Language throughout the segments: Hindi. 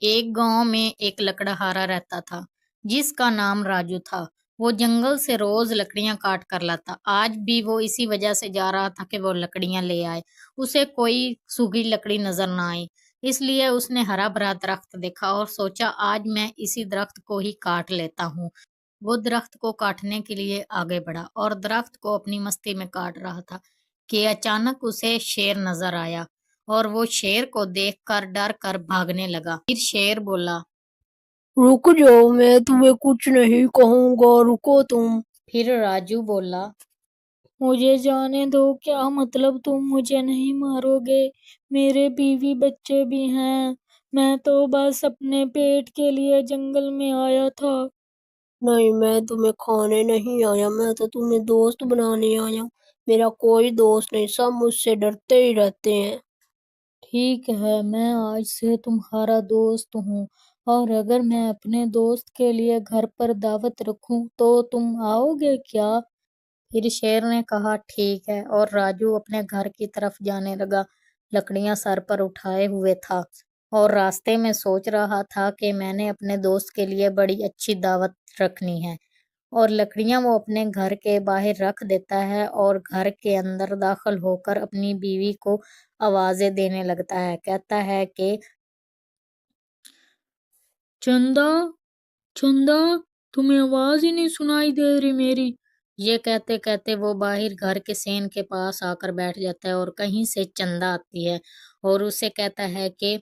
एक गांव में एक लकड़हारा रहता था जिसका नाम राजू था। वो जंगल से रोज लकड़ियां काट कर लाता। आज भी वो इसी वजह से जा रहा था कि वो लकड़ियां ले आए। उसे कोई सूखी लकड़ी नजर ना आई, इसलिए उसने हरा भरा दरख्त देखा और सोचा आज मैं इसी दरख्त को ही काट लेता हूँ। वो दरख्त को काटने के लिए आगे बढ़ा और दरख्त को अपनी मस्ती में काट रहा था कि अचानक उसे शेर नजर आया और वो शेर को देखकर डर कर भागने लगा। फिर शेर बोला। रुक जाओ, मैं तुम्हें कुछ नहीं कहूंगा, रुको तुम। फिर राजू बोला, मुझे जाने दो, क्या मतलब तुम मुझे नहीं मारोगे? मेरे बीवी बच्चे भी हैं। मैं तो बस अपने पेट के लिए जंगल में आया था। नहीं, मैं तुम्हें खाने नहीं आया, मैं तो तुम्हें दोस्त बनाने आया हूँ। मेरा कोई दोस्त नहीं, सब मुझसे डरते ही रहते हैं। ठीक है, मैं आज से तुम्हारा दोस्त हूँ और अगर मैं अपने दोस्त के लिए घर पर दावत रखूं तो तुम आओगे क्या? फिर शेर ने कहा ठीक है, और राजू अपने घर की तरफ जाने लगा। लकड़ियां सर पर उठाए हुए था और रास्ते में सोच रहा था कि मैंने अपने दोस्त के लिए बड़ी अच्छी दावत रखनी है। और लकड़ियां वो अपने घर के बाहर रख देता है और घर के अंदर दाखिल होकर अपनी बीवी को आवाजें देने लगता है। कहता है कि चंदा, चंदा, तुम्हें आवाज ही नहीं सुनाई दे रही मेरी? ये कहते कहते वो बाहर घर के सेन के पास आकर बैठ जाता है और कहीं से चंदा आती है और उसे कहता है कि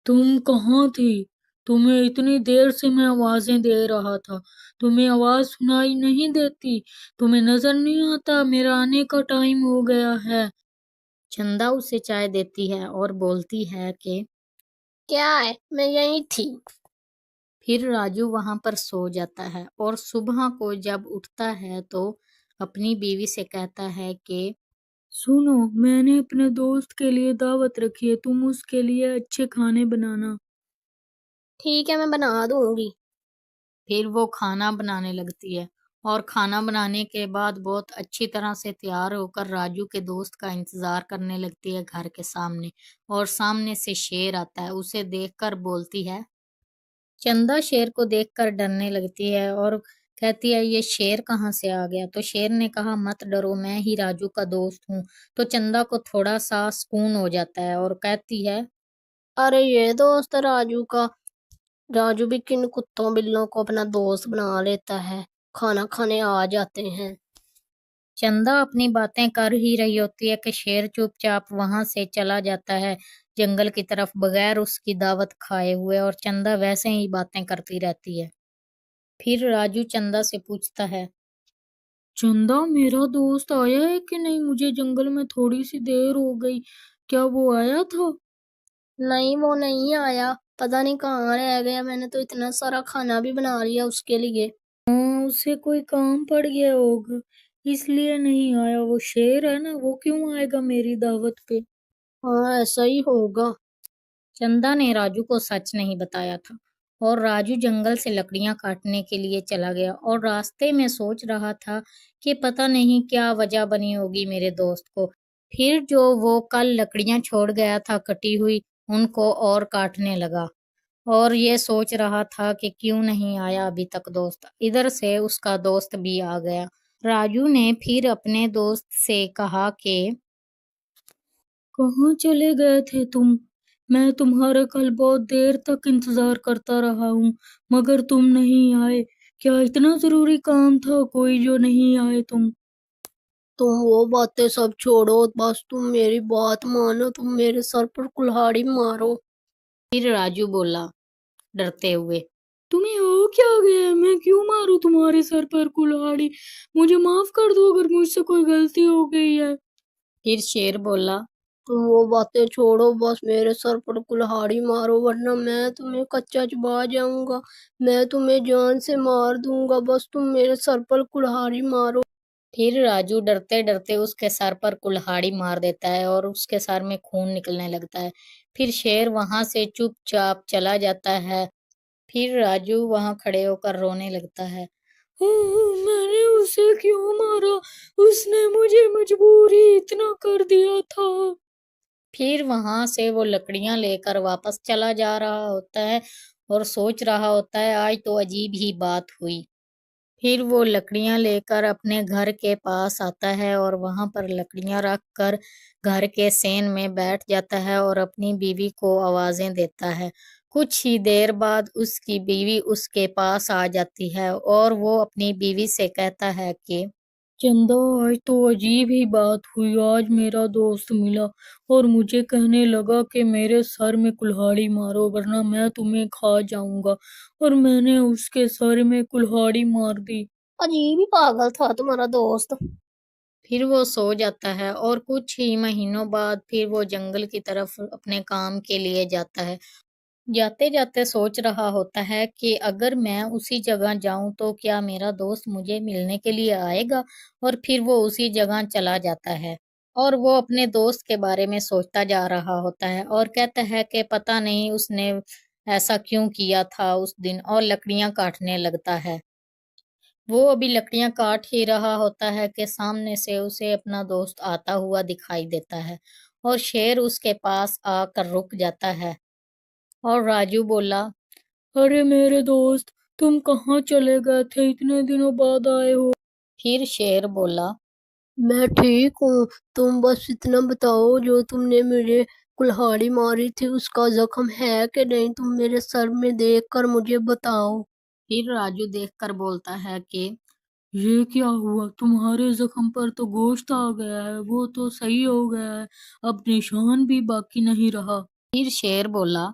तुम कहाँ थी? तुम्हें इतनी देर से मैं आवाजें दे रहा था, तुम्हें आवाज सुनाई नहीं देती? तुम्हें नजर नहीं आता मेरा आने का टाइम हो गया है? चंदा उसे चाय देती है और बोलती है कि क्या है, मैं यही थी। फिर राजू वहां पर सो जाता है और सुबह को जब उठता है तो अपनी बीवी से कहता है कि सुनो, मैंने अपने दोस्त के लिए दावत रखी है, तुम उसके लिए अच्छे खाने बनाना। ठीक है, मैं बना दूंगी। फिर वो खाना बनाने लगती है और खाना बनाने के बाद बहुत अच्छी तरह से तैयार होकर राजू के दोस्त का इंतजार करने लगती है घर के सामने। और सामने से शेर आता है, उसे देखकर बोलती है। चंदा शेर को देखकर डरने लगती है और कहती है ये शेर कहाँ से आ गया? तो शेर ने कहा मत डरो, मैं ही राजू का दोस्त हूँ। तो चंदा को थोड़ा सा सुकून हो जाता है और कहती है। अरे ये दोस्त है राजू का। राजू भी किन कुत्तों बिल्लों को अपना दोस्त बना लेता है, खाना खाने आ जाते हैं। चंदा अपनी बातें कर ही रही होती है कि शेर चुपचाप वहां से चला जाता है जंगल की तरफ बगैर उसकी दावत खाए हुए, और चंदा वैसे ही बातें करती रहती है। फिर राजू चंदा से पूछता है, चंदा मेरा दोस्त आया है कि नहीं? मुझे जंगल में थोड़ी सी देर हो गई, क्या वो आया था? नहीं, वो नहीं आया। पता नहीं कहाँ रह गया, मैंने तो इतना सारा खाना भी बना लिया उसके लिए। हाँ, उसे कोई काम पड़ गया होगा, इसलिए नहीं आया। वो शेर है ना, वो क्यों आएगा मेरी दावत पे? हाँ, ऐसा ही होगा। चंदा ने राजू को सच नहीं बताया था और राजू जंगल से लकड़ियां काटने के लिए चला गया और रास्ते में सोच रहा था कि पता नहीं क्या वजह बनी होगी मेरे दोस्त को। फिर जो वो कल लकड़ियां छोड़ गया था कटी हुई, उनको और काटने लगा और ये सोच रहा था कि क्यों नहीं आया अभी तक दोस्त। इधर से उसका दोस्त भी आ गया। राजू ने फिर अपने दोस्त से कहा कि कहाँ चले गए थे तुम? मैं तुम्हारा कल बहुत देर तक इंतजार करता रहा हूँ, मगर तुम नहीं आए। क्या इतना जरूरी काम था कोई जो नहीं आए तुम? तुम वो बातें सब छोड़ो, बस तुम मेरी बात मानो, तुम मेरे सर पर कुल्हाड़ी मारो। फिर राजू बोला डरते हुए, तुम्हें हो क्या गया? मैं क्यों मारूं तुम्हारे सर पर कुल्हाड़ी? मुझे माफ कर दो अगर मुझसे कोई गलती हो गई है। फिर शेर बोला, तुम वो बातें छोड़ो, बस मेरे सर पर कुल्हाड़ी मारो, वरना मैं तुम्हें कच्चा चबा जाऊंगा। मैं तुम्हें जान से मार दूंगा, बस तुम मेरे सर पर कुल्हाड़ी मारो। फिर राजू डरते डरते उसके सर पर कुल्हाड़ी मार देता है और उसके सर में खून निकलने लगता है। फिर शेर वहां से चुपचाप चला जाता है। फिर राजू वहां खड़े होकर रोने लगता है। मैंने उसे क्यों मारा? उसने मुझे मजबूरी इतना कर दिया था। फिर वहां से वो लकड़ियां लेकर वापस चला जा रहा होता है और सोच रहा होता है आज तो अजीब ही बात हुई। फिर वो लकड़ियां लेकर अपने घर के पास आता है और वहां पर लकड़ियां रख कर घर के सेन में बैठ जाता है और अपनी बीवी को आवाजें देता है। कुछ ही देर बाद उसकी बीवी उसके पास आ जाती है और वो अपनी बीवी से कहता है कि चंदा, आज तो अजीब ही बात हुई। आज मेरा दोस्त मिला और मुझे कहने लगा कि मेरे सर में कुल्हाड़ी मारो वरना मैं तुम्हें खा जाऊंगा। और मैंने उसके सर में कुल्हाड़ी मार दी। अजीब ही पागल था तुम्हारा दोस्त। फिर वो सो जाता है और कुछ ही महीनों बाद फिर वो जंगल की तरफ अपने काम के लिए जाता है। जाते जाते सोच रहा होता है कि अगर मैं उसी जगह जाऊं तो क्या मेरा दोस्त मुझे मिलने के लिए आएगा। और फिर वो उसी जगह चला जाता है और वो अपने दोस्त के बारे में सोचता जा रहा होता है और कहता है कि पता नहीं उसने ऐसा क्यों किया था उस दिन, और लकड़ियां काटने लगता है। वो अभी लकड़ियां काट ही रहा होता है कि सामने से उसे अपना दोस्त आता हुआ दिखाई देता है और शेर उसके पास आकर रुक जाता है। और राजू बोला, अरे मेरे दोस्त, तुम कहाँ चले गए थे? इतने दिनों बाद आए हो। फिर शेर बोला, मैं ठीक हूँ। तुम बस इतना बताओ, जो तुमने मुझे कुल्हाड़ी मारी थी उसका जख्म है कि नहीं? तुम मेरे सर में देख कर मुझे बताओ। फिर राजू देखकर बोलता है कि ये क्या हुआ? तुम्हारे जख्म पर तो गोश्त आ गया है, वो तो सही हो गया है, अब निशान भी बाकी नहीं रहा। फिर शेर बोला,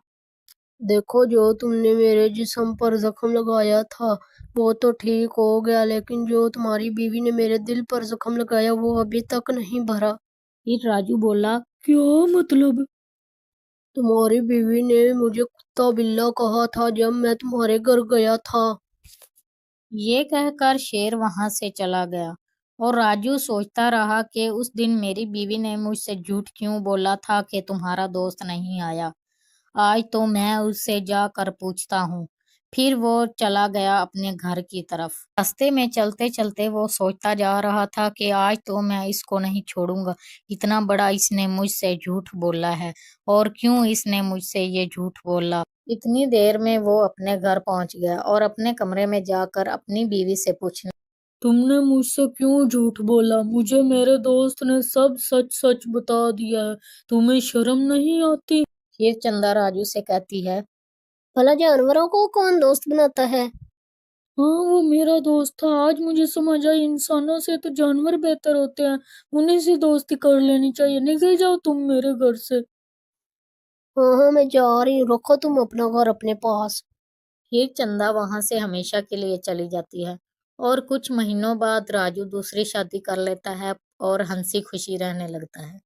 देखो, जो तुमने मेरे जिस्म पर जख्म लगाया था वो तो ठीक हो गया, लेकिन जो तुम्हारी बीवी ने मेरे दिल पर जख्म लगाया वो अभी तक नहीं भरा। फिर राजू बोला, क्या मतलब? तुम्हारी बीवी ने मुझे कुत्ता बिल्ला कहा था जब मैं तुम्हारे घर गया था। ये कहकर शेर वहां से चला गया और राजू सोचता रहा कि उस दिन मेरी बीवी ने मुझसे झूठ क्यों बोला था कि तुम्हारा दोस्त नहीं आया। आज तो मैं उससे जाकर पूछता हूँ। फिर वो चला गया अपने घर की तरफ। रास्ते में चलते चलते वो सोचता जा रहा था कि आज तो मैं इसको नहीं छोड़ूंगा। इतना बड़ा इसने मुझसे झूठ बोला है और क्यों इसने मुझसे ये झूठ बोला। इतनी देर में वो अपने घर पहुंच गया और अपने कमरे में जाकर अपनी बीवी से पूछने, तुमने मुझसे क्यों झूठ बोला? मुझे मेरे दोस्त ने सब सच सच बता दिया है। तुम्हें शर्म नहीं आती? फिर चंदा राजू से कहती है, भला जानवरों को कौन दोस्त बनाता है? हाँ, वो मेरा दोस्त था। आज मुझे समझ आई इंसानों से तो जानवर बेहतर होते हैं। उन्हीं से दोस्ती कर लेनी चाहिए। निकल जाओ तुम मेरे घर से। हाँ हाँ, मैं जा रही हूँ, रखो तुम अपना घर अपने पास। फिर चंदा वहां से हमेशा के लिए चली जाती है और कुछ महीनों बाद राजू दूसरी शादी कर लेता है और हंसी खुशी रहने लगता है।